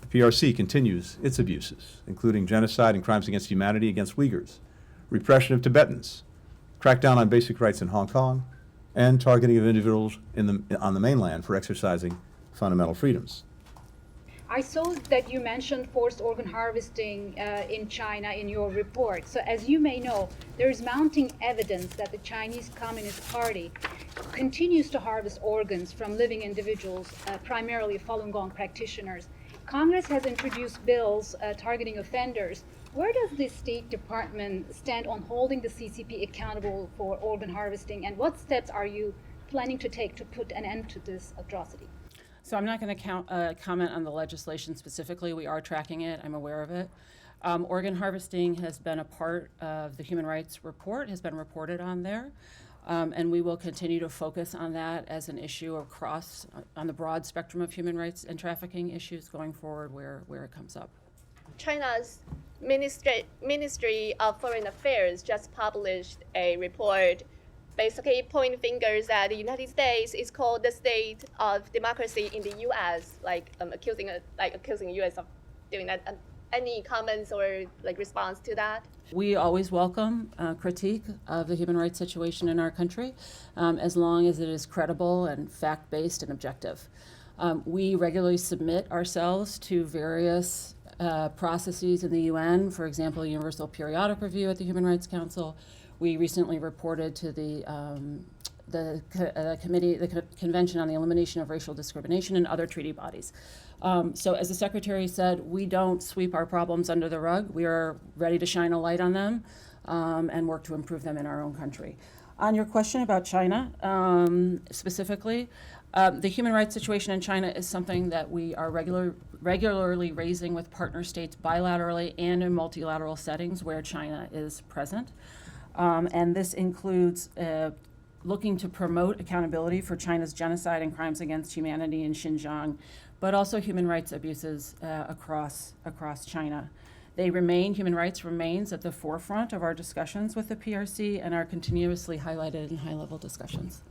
The PRC continues its abuses, including genocide and crimes against humanity against Uyghurs, repression of Tibetans, crackdown on basic rights in Hong Kong, and targeting of individuals on the mainland for exercising fundamental freedoms. I saw that you mentioned forced organ harvesting in China in your report. So as you may know, there is mounting evidence that the Chinese Communist Party continues to harvest organs from living individuals, primarily Falun Gong practitioners. Congress has introduced bills targeting offenders. Where does the State Department stand on holding the CCP accountable for organ harvesting, and what steps are you planning to take to put an end to this atrocity? So I'm not going to comment on the legislation specifically. We are tracking it. I'm aware of it. Organ harvesting has been a part of the Human Rights Report, has been reported on there. And we will continue to focus on that as an issue across on the broad spectrum of human rights and trafficking issues going forward where it comes up. China's Ministry of Foreign Affairs just published a report basically pointing fingers at the United States. It's called the state of democracy in the U.S., accusing the U.S. of doing that. Any comments or response to that? We always welcome critique of the human rights situation in our country, as long as it is credible and fact-based and objective. We regularly submit ourselves to various processes in the UN, for example, Universal Periodic Review at the Human Rights Council. We recently reported to the Convention on the Elimination of Racial Discrimination and other treaty bodies. So as the Secretary said, we don't sweep our problems under the rug. We are ready to shine a light on them and work to improve them in our own country. On your question about China, specifically, the human rights situation in China is something that we are regularly raising with partner states bilaterally and in multilateral settings where China is present. And this includes looking to promote accountability for China's genocide and crimes against humanity in Xinjiang, but also human rights abuses across China. Human rights remains at the forefront of our discussions with the PRC and are continuously highlighted in high-level discussions.